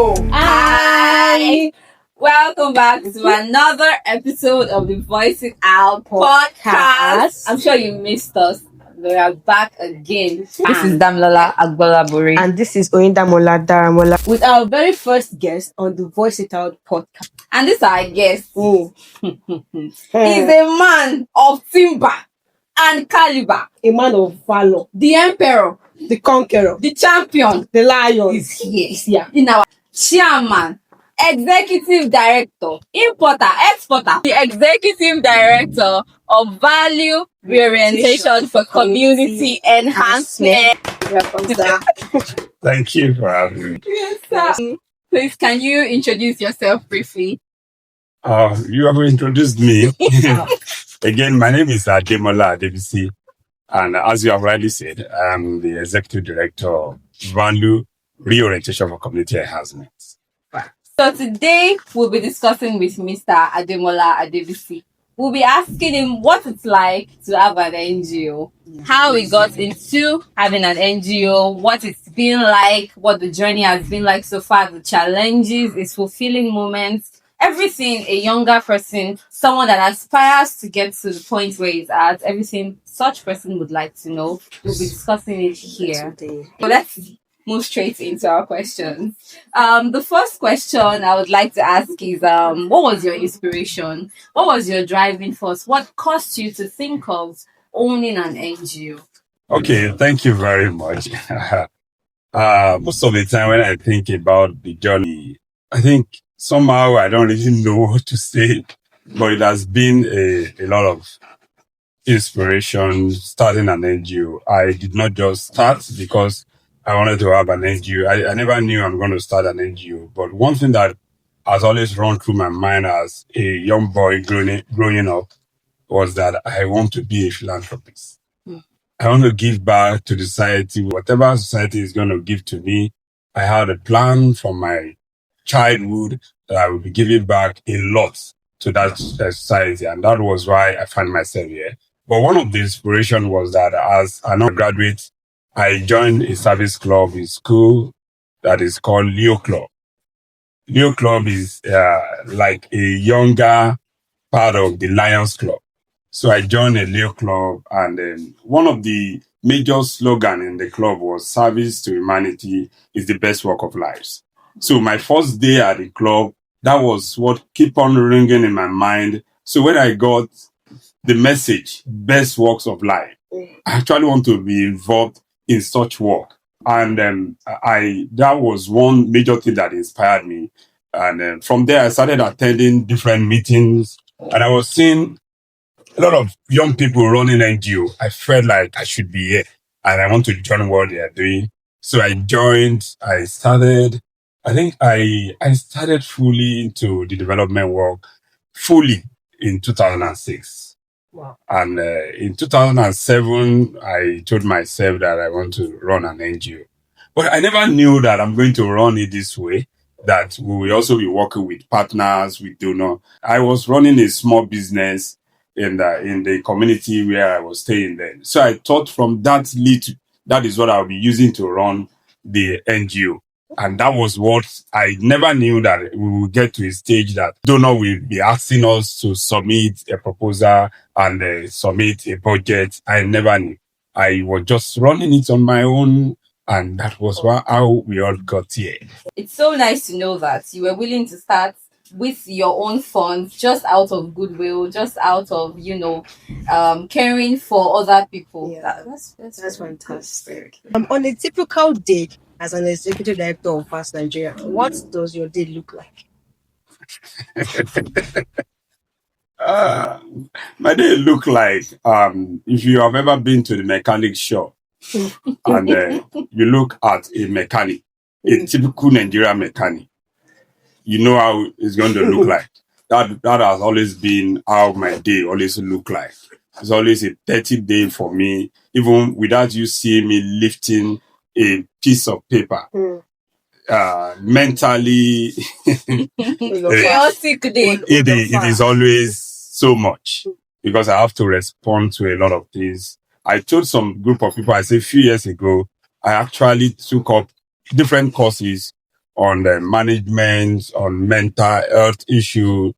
Hi! Welcome back to another episode of the Voicing Out podcast. I'm sure you missed us. We are back again. This is Damlola Agbolaburi. And this is Oyindamola Daramola with our very first guest on the Voice It Out podcast. And this our guest is a man of timber and caliber. A man of valor. The emperor. The conqueror. The champion. The lion. Is here. In our chairman. Executive Director, Importer, Exporter, the Executive Director of Value Reorientation for Community Enhancement. Welcome, sir. Thank you for having me. Yes, sir. Please, can you introduce yourself briefly? You have introduced me. Again, my name is Ademola Adebisi, and as you have rightly said, I'm the Executive Director of Value Reorientation for Community Enhancement. So today we'll be discussing with Mr. Ademola Adebisi. We'll be asking him what it's like to have an NGO, how he got into having an NGO, what it's been like, what the journey has been like so far, the challenges, its fulfilling moments, everything a younger person, someone that aspires to get to the point where he's at, everything such person would like to know. We'll be discussing it here. So let's move straight into our questions. The first question I would like to ask is, what was your inspiration? What was your driving force? What caused you to think of owning an NGO? Okay, thank you very much. Most of the time when I think about the journey, I think somehow I don't really know what to say, but it has been a lot of inspiration starting an NGO. I did not just start because I wanted to have an NGO. I never knew I'm going to start an NGO. But one thing that has always run through my mind as a young boy growing up was that I want to be a philanthropist. I want to give back to the society. Whatever society is going to give to me, I had a plan from my childhood that I will be giving back a lot to that society. And that was why I found myself here. But one of the inspiration was that as an undergraduate, I joined a service club in school that is called Leo Club. Leo Club is like a younger part of the Lions Club. So I joined a Leo Club, and then one of the major slogans in the club was service to humanity is the best work of lives. So my first day at the club, that was what kept on ringing in my mind. So when I got the message, best works of life, I actually want to be involved in such work. And that was one major thing that inspired me. And from there, I started attending different meetings, and I was seeing a lot of young people running NGO. I felt like I should be here, and I want to join what they are doing. So I joined. I started fully into the development work fully in 2006. Wow. And in 2007, I told myself that I want to run an NGO. But I never knew that I'm going to run it this way, that we will also be working with partners, with donors. I was running a small business in the community where I was staying then. So I thought from that is what I'll be using to run the NGO. And that was what I never knew, that we will get to a stage that donor will be asking us to submit a proposal and submit a budget. I never knew. I was just running it on my own, and that was how we all got here. It's so nice to know that you were willing to start with your own funds, just out of goodwill, just out of, caring for other people. Yeah. That's fantastic. On a typical day, as an executive director of Fast Nigeria, what does your day look like? My day look like, if you have ever been to the mechanic shop and you look at a mechanic, a typical Nigerian mechanic, you know how it's going to look like. That has always been how my day always look like. It's always a 30 day for me, even without you seeing me lifting a piece of paper. Mentally, chaotic day. It is always so much because I have to respond to a lot of things. I told some group of people, I said a few years ago, I actually took up different courses on the management, on mental health issue.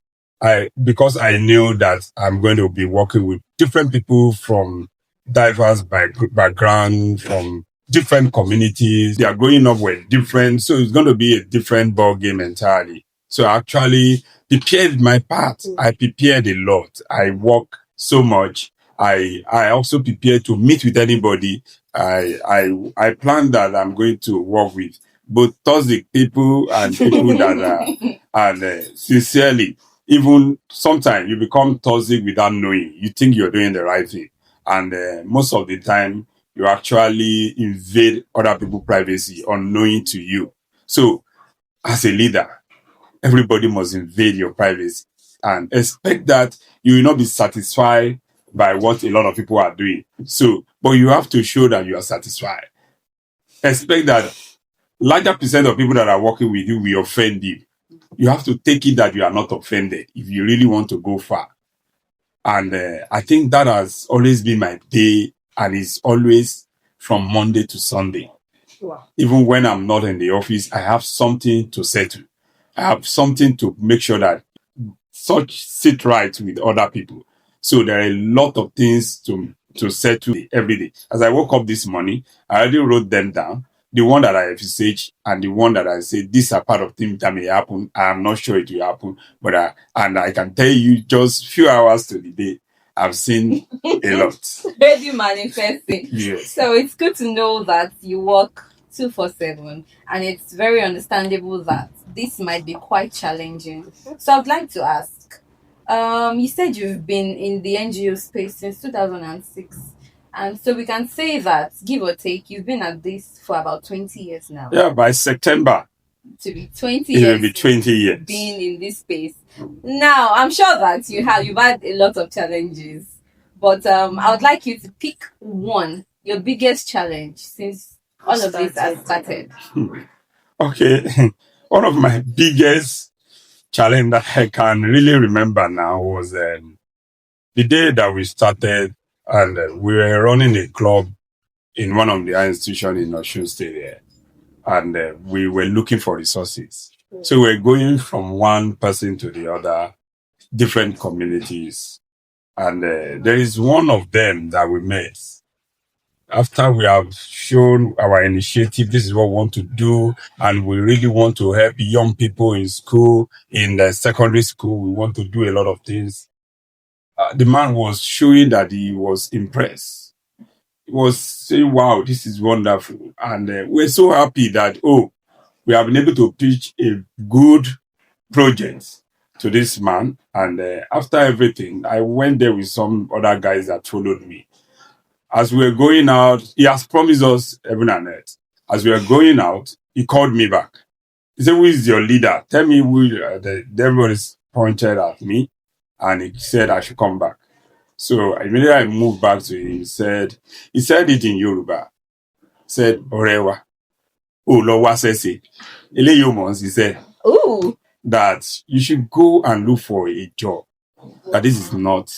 Because I knew that I'm going to be working with different people from diverse background, from different communities. They are growing up with different, so it's going to be a different ball game entirely. So I actually prepared my part. I prepared a lot. I work so much. I also prepared to meet with anybody. I planned that I'm going to work with both toxic people and people that are, and sincerely, even sometimes you become toxic without knowing. You think you're doing the right thing. And most of the time, you actually invade other people's privacy unknowing to you. So, as a leader, everybody must invade your privacy and expect that you will not be satisfied by what a lot of people are doing. So, but you have to show that you are satisfied. Expect that larger percent of people that are working with you will offend you. You have to take it that you are not offended if you really want to go far. And I think that has always been my day, and it's always from Monday to Sunday. Wow. Even when I'm not in the office, I have something to settle. I have something to make sure that such sit right with other people. So there are a lot of things to settle every day. As I woke up this morning, I already wrote them down. The one that I envisage and the one that I say, these are part of things that may happen. I'm not sure it will happen, but and I can tell you just few hours to the day, I've seen a lot. Already manifesting. Yes. So it's good to know that you work 247, and it's very understandable that this might be quite challenging. So I'd like to ask, you said you've been in the NGO space since 2006. And so we can say that, give or take, you've been at this for about 20 years now. Yeah, by September, To be 20 it years. will be 20 years. Being in this space. Now, I'm sure that you've had a lot of challenges. But I would like you to pick one, your biggest challenge since all of this has started. Okay. One of my biggest challenge that I can really remember now was the day that we started, and we were running a club in one of the institutions in Osun State there, and we were looking for resources. So we're going from one person to the other, different communities, and there is one of them that we met. After we have shown our initiative, this is what we want to do, and we really want to help young people in school, in the secondary school. We want to do a lot of things. The man was showing that he was impressed. He was saying, wow, this is wonderful. And we're so happy that, we have been able to pitch a good project to this man. And after everything, I went there with some other guys that followed me. As we were going out, he has promised us heaven and earth. As we were going out, he called me back. He said, who is your leader? Tell me who. Everyone is pointed at me, and he said I should come back. So immediately I moved back to him. He said it in Yoruba. He said, Orewa. Oh, Lord, what says it? He said, Ooh. that you should go and look for a job. That this is not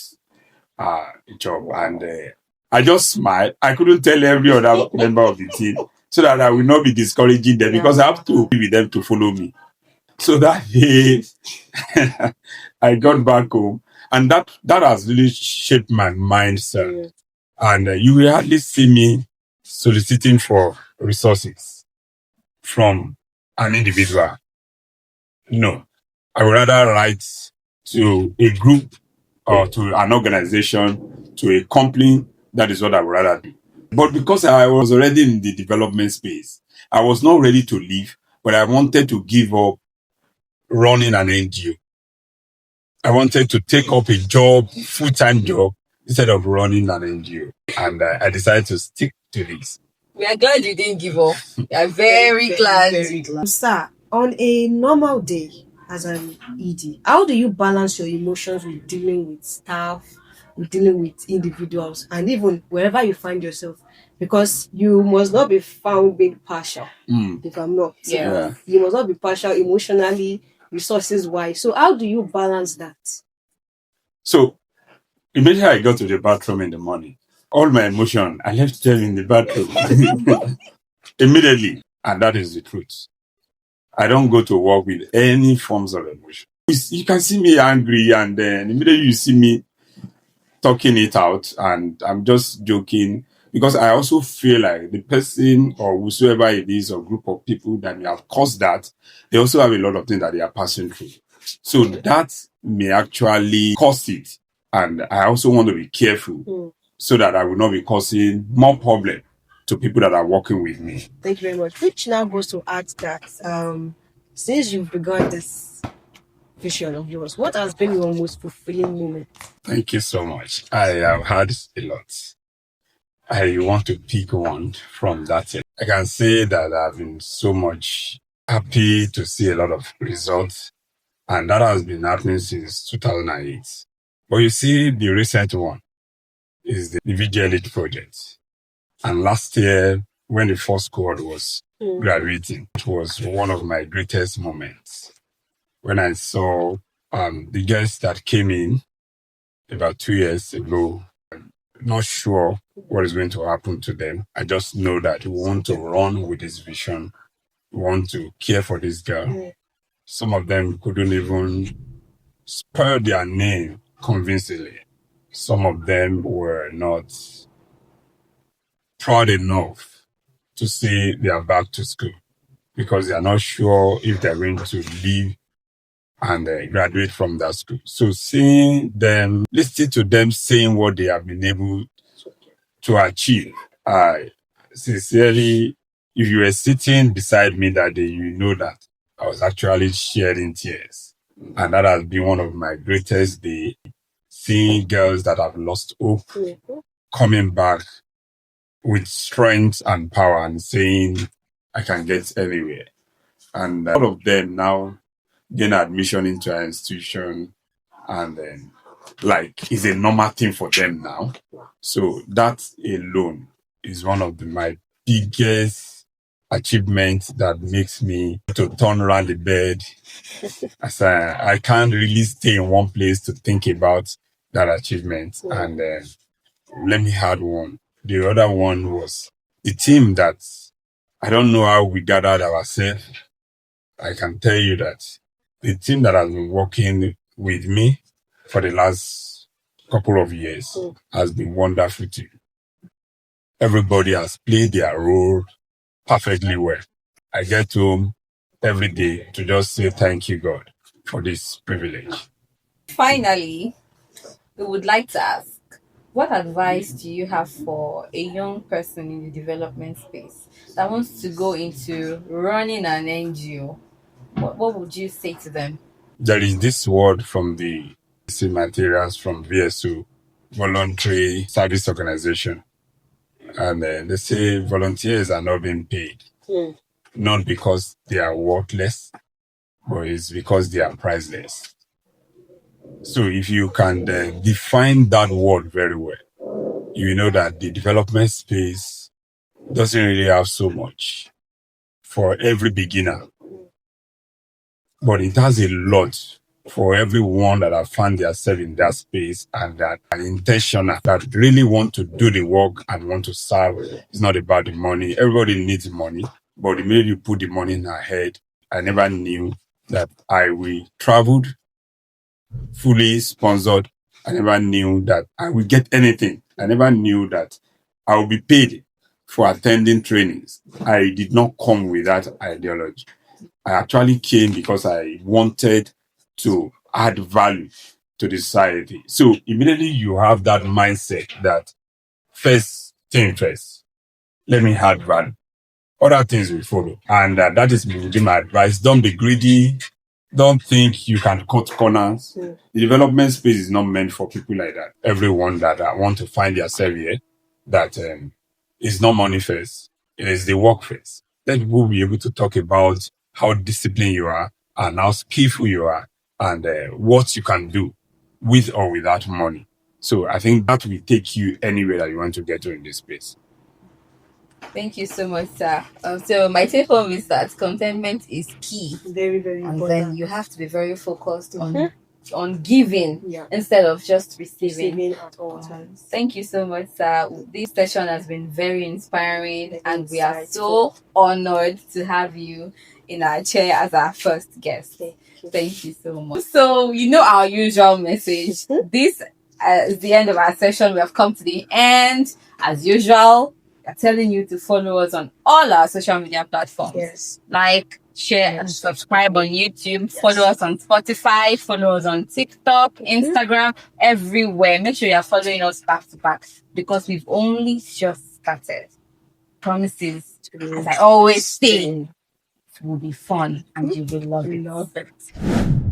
a job. And I just smiled. I couldn't tell every other member of the team so that I will not be discouraging them, because I have to be with them to follow me. So that day, I got back home, and that has really shaped my mindset. And you will hardly see me soliciting for resources from an individual. No, I would rather write to a group or to an organization, to a company. That is what I would rather do. But because I was already in the development space, I was not ready to leave, but I wanted to give up running an NGO. I wanted to take up a job, full-time job, instead of running an NGO. And I decided to stick to this. We are glad you didn't give up. We are very glad. Very glad. Sir, on a normal day as an ED, how do you balance your emotions with dealing with staff, with dealing with individuals, and even wherever you find yourself? Because you must not be found being partial, if I'm not. Yeah. You must not be partial emotionally, resources-wise. So how do you balance that? So immediately I got to the bathroom in the morning, all my emotion, I left them in the bathroom. Immediately. And that is the truth. I don't go to work with any forms of emotion. You can see me angry, and then immediately you see me talking it out, and I'm just joking because I also feel like the person or whosoever it is or group of people that may have caused that, they also have a lot of things that they are passing through. So that may actually cause it. And I also want to be careful so that I will not be causing more problem to people that are working with me. Thank you very much. Which now goes to add that since you've begun this vision of yours, what has been your most fulfilling moment? Thank you so much. I have had a lot. I want to pick one from that. I can say that I've been so much happy to see a lot of results, and that has been happening since 2008. But you see, the recent one is the VGLH project. And last year, when the first cohort was graduating, it was one of my greatest moments when I saw the girls that came in about 2 years ago. Not sure what is going to happen to them. I just know that we want to run with this vision. We want to care for this girl. Some of them couldn't even spell their name convincingly. Some of them were not proud enough to say they are back to school because they are not sure if they're going to leave and graduate from that school. So seeing them, listening to them saying what they have been able to achieve, I sincerely, if you were sitting beside me that day, you know that I was actually shedding tears. And that has been one of my greatest days, seeing girls that have lost hope coming back with strength and power and saying, I can get anywhere. And all of them now gain admission into our institution, and then like it's a normal thing for them now. So that alone is one of my biggest achievements that makes me to turn around the bed. As I can't really stay in one place to think about that achievement. And let me add one. The other one was the team that I don't know how we gathered ourselves. I can tell you that the team that has been working with me for the last couple of years has been wonderful too. Everybody has played their role perfectly well. I get home every day to just say thank you, God, for this privilege. Finally, we would like to ask, what advice do you have for a young person in the development space that wants to go into running an NGO? What would you say to them? There is this word from the materials from VSO, Voluntary Service Organization. And they say volunteers are not being paid, not because they are worthless, but it's because they are priceless. So if you can define that word very well, you know that the development space doesn't really have so much for every beginner, but it has a lot for everyone that have found themselves in that space and that are intentional, that really want to do the work and want to serve. It's not about the money. Everybody needs money, but the minute you put the money in her head, I never knew that I will traveled fully sponsored. I never knew that I will get anything. I never knew that I will be paid for attending trainings. I did not come with that ideology. I actually came because I wanted to add value to the society. So immediately you have that mindset that first thing first, let me add value. Other things will follow. And that is my advice. Don't be greedy. Don't think you can cut corners. The development space is not meant for people like that. Everyone that want to find themselves here, that is not money first. It is the work first. Let people be able to talk about how disciplined you are and how skillful you are and what you can do with or without money. So I think that will take you anywhere that you want to get to in this space. Thank you so much, sir. So my take home is that contentment is key, Very, very and important. then you have to be very focused on giving instead of just receiving. At all times. Thank you so much, sir. This session has been very inspiring, and we are so honored to have you in our chair as our first guest. Thank you so much. So, you know our usual message. This is the end of our session. We have come to the end. As usual, we're telling you to follow us on all our social media platforms. Yes. Like, share, and subscribe on YouTube. Follow us on Spotify. Follow us on TikTok, Instagram, everywhere. Make sure you are following us back to back because we've only just started. Promises, as I always say, it will be fun and you will love it.